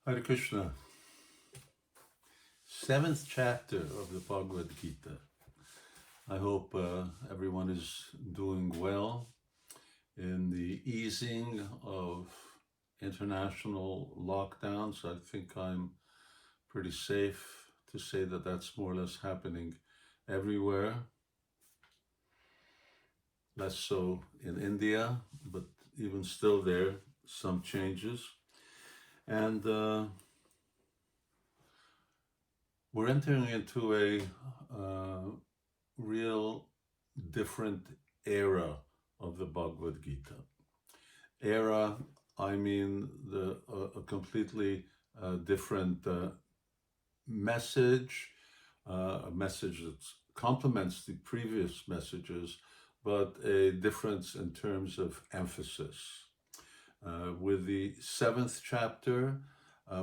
Hare Krishna, seventh chapter of the Bhagavad Gita. I hope everyone is doing well in the easing of international lockdowns. I think I'm pretty safe to say that that's more or less happening everywhere. Less so in India, but even still there, some changes. And we're entering into a real different era of the Bhagavad Gita. Era, I mean a completely different message, a message that complements the previous messages, but a difference in terms of emphasis. With the seventh chapter,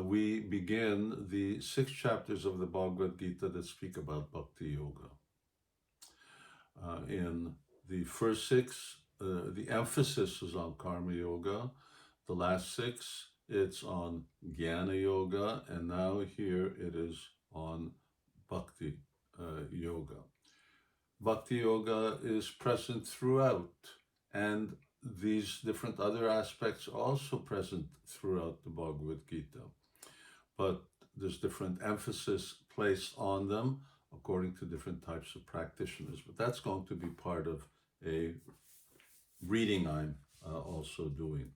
we begin the 6 chapters of the Bhagavad Gita that speak about Bhakti Yoga. In the first 6, the emphasis is on Karma Yoga. The last 6, it's on Jnana Yoga. And now here it is on Bhakti Yoga. Bhakti Yoga is present throughout, and these different other aspects are also present throughout the Bhagavad Gita. But there's different emphasis placed on them according to different types of practitioners. But that's going to be part of a reading I'm also doing.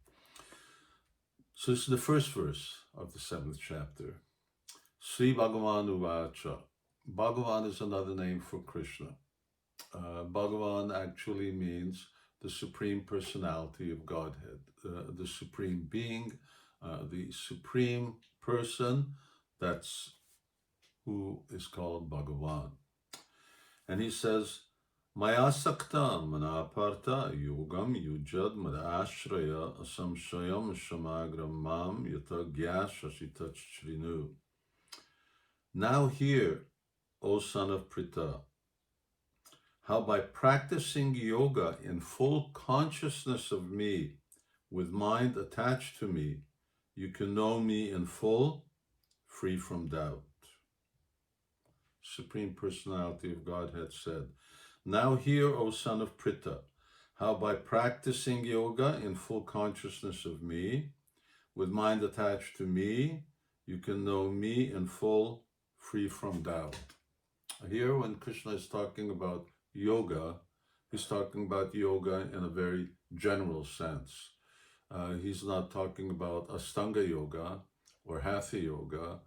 So this is the first verse of the 7th chapter. Sri Bhagavan Uvacha. Bhagavan is another name for Krishna. Bhagavan actually means the Supreme Personality of Godhead, the Supreme Being, the Supreme Person, that's who is called Bhagavan. And he says, Maya Sakta Manaparta Yogam Yujad Madashraya Asamshayam Shamagram Mam Yata Gyashashitach Shrinu. Now hear, O son of Pritha, how by practicing yoga in full consciousness of me, with mind attached to me, you can know me in full, free from doubt. Supreme Personality of Godhead said, now hear, O son of Pritha, how by practicing yoga in full consciousness of me, with mind attached to me, you can know me in full, free from doubt. Here, when Krishna is talking about yoga, he's talking about yoga in a very general sense. He's not talking about Ashtanga yoga or Hatha yoga.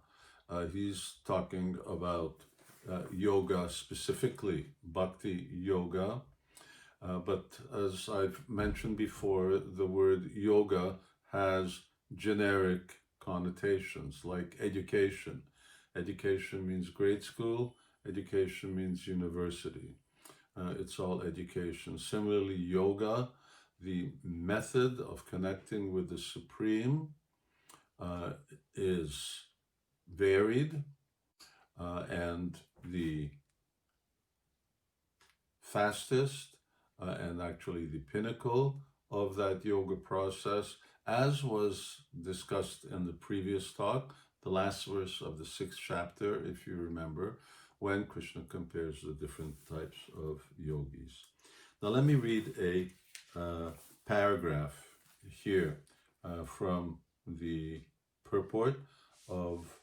He's talking about yoga specifically, bhakti yoga. But as I've mentioned before, the word yoga has generic connotations like education. Education means grade school. Education means university. It's all education. Similarly, yoga, the method of connecting with the Supreme, is varied, and the fastest and actually the pinnacle of that yoga process, as was discussed in the previous talk, the last verse of the 6th chapter, if you remember, when Krishna compares the different types of yogis. Now let me read a paragraph here from the purport of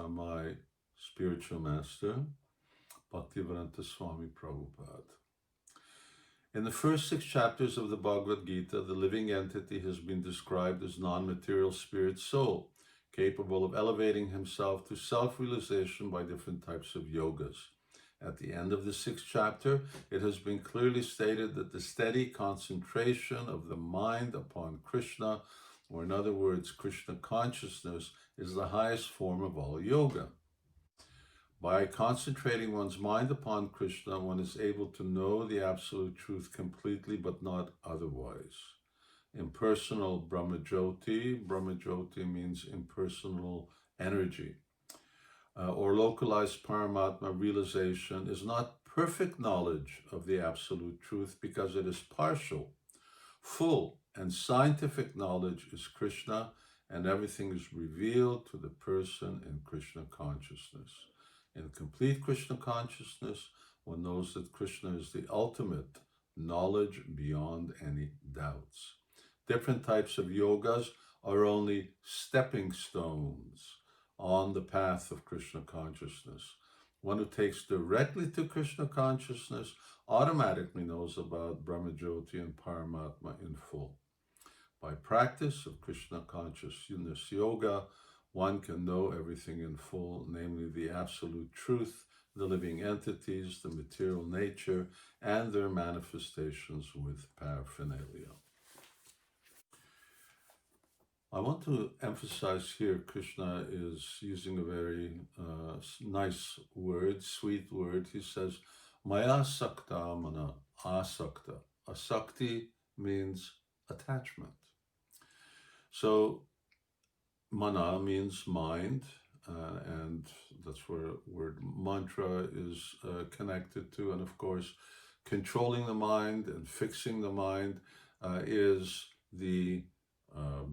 my spiritual master, Bhaktivedanta Swami Prabhupada. In the first 6 chapters of the Bhagavad Gita, the living entity has been described as non-material spirit soul, capable of elevating himself to self-realization by different types of yogas. At the end of the 6th chapter, it has been clearly stated that the steady concentration of the mind upon Krishna, or in other words, Krishna consciousness, is the highest form of all yoga. By concentrating one's mind upon Krishna, one is able to know the absolute truth completely, but not otherwise. Impersonal Brahmajyoti, Brahmajyoti means impersonal energy, or localized Paramatma realization is not perfect knowledge of the absolute truth because it is partial. Full and scientific knowledge is Krishna, and everything is revealed to the person in Krishna consciousness. In complete Krishna consciousness, one knows that Krishna is the ultimate knowledge beyond any doubts. Different types of yogas are only stepping stones on the path of Krishna consciousness. One who takes directly to Krishna consciousness automatically knows about Brahmajyoti and Paramatma in full. By practice of Krishna consciousness yoga, one can know everything in full, namely the absolute truth, the living entities, the material nature, and their manifestations with paraphernalia. I want to emphasize here Krishna is using a very nice word, sweet word. He says, Maya sakta mana asakta. Asakti means attachment. So mana means mind, and that's where word mantra is connected to. And of course, controlling the mind and fixing the mind is the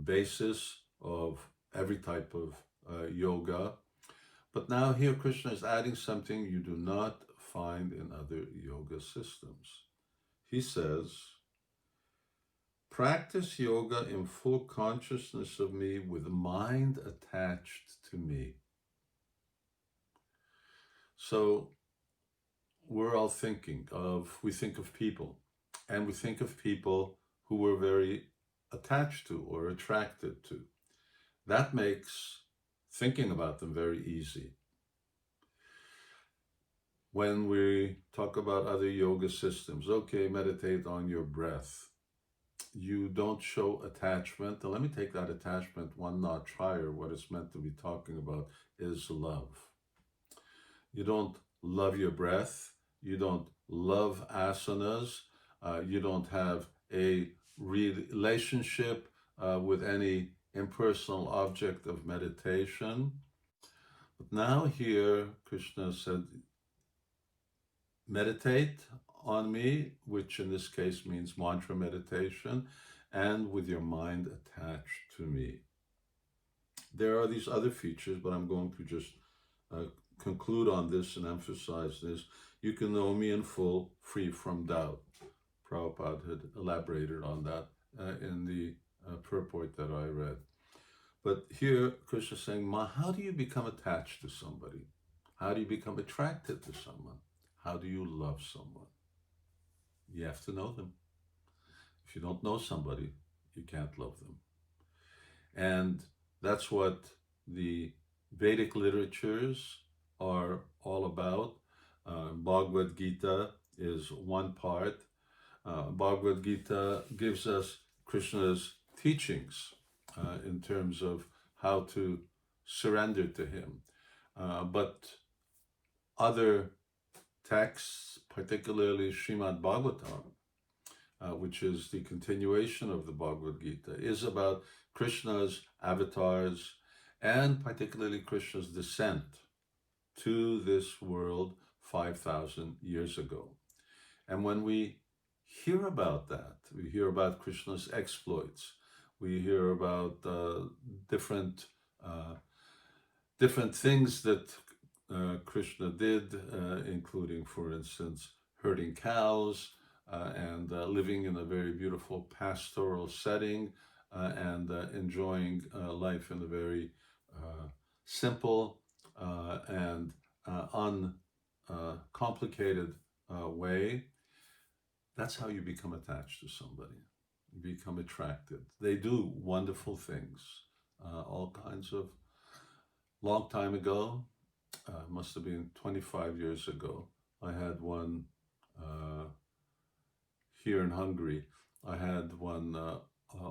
basis of every type of yoga. But now here Krishna is adding something you do not find in other yoga systems. He says, practice yoga in full consciousness of me with mind attached to me. So we're all we think of people, and we think of people who we're very attached to or attracted to. That makes thinking about them very easy. When we talk about other yoga systems, okay, meditate on your breath. You don't show attachment. And let me take that attachment one notch higher. What it's meant to be talking about is love. You don't love your breath. You don't love asanas. You don't have a relationship with any impersonal object of meditation. But now here, Krishna said, meditate on me, which in this case means mantra meditation, and with your mind attached to me. There are these other features, but I'm going to just conclude on this and emphasize this. You can know me in full, free from doubt. Prabhupada had elaborated on that in the purport that I read. But here, Krishna is saying, how do you become attached to somebody? How do you become attracted to someone? How do you love someone? You have to know them. If you don't know somebody, you can't love them. And that's what the Vedic literatures are all about. Bhagavad Gita is one part. Bhagavad Gita gives us Krishna's teachings in terms of how to surrender to him. But other texts, particularly Srimad Bhagavatam, which is the continuation of the Bhagavad Gita, is about Krishna's avatars and particularly Krishna's descent to this world 5,000 years ago. And when we hear about that, we hear about Krishna's exploits, we hear about different things that Krishna did, including, for instance, herding cows and living in a very beautiful pastoral setting and enjoying life in a very simple and uncomplicated way. That's how you become attached to somebody. You become attracted. They do wonderful things, all kinds of. Long time ago, must have been 25 years ago, I had one here in Hungary. I had one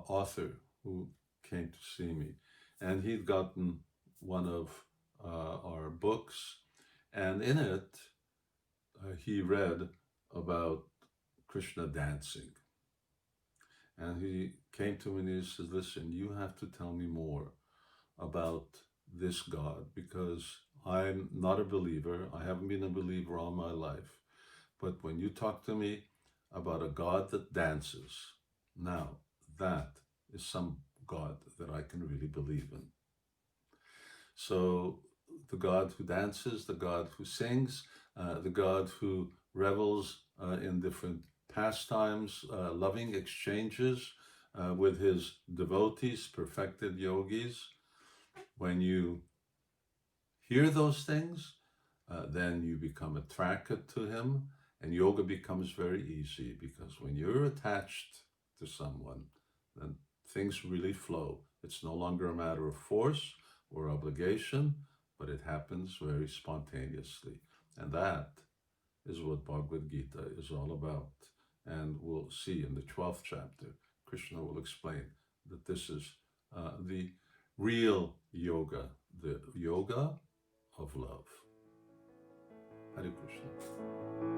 author who came to see me, and he'd gotten one of our books, and in it he read about Krishna dancing. And he came to me and he said, listen, you have to tell me more about this God, because I'm not a believer. I haven't been a believer all my life. But when you talk to me about a God that dances, now that is some God that I can really believe in. So the God who dances, the God who sings, the God who revels in different pastimes, loving exchanges with his devotees, perfected yogis. When you hear those things, then you become attracted to him, and yoga becomes very easy, because when you're attached to someone, then things really flow. It's no longer a matter of force or obligation, but it happens very spontaneously. And that is what Bhagavad Gita is all about. And we'll see in the 12th chapter, Krishna will explain that this is the real yoga, the yoga of love. Hare Krishna.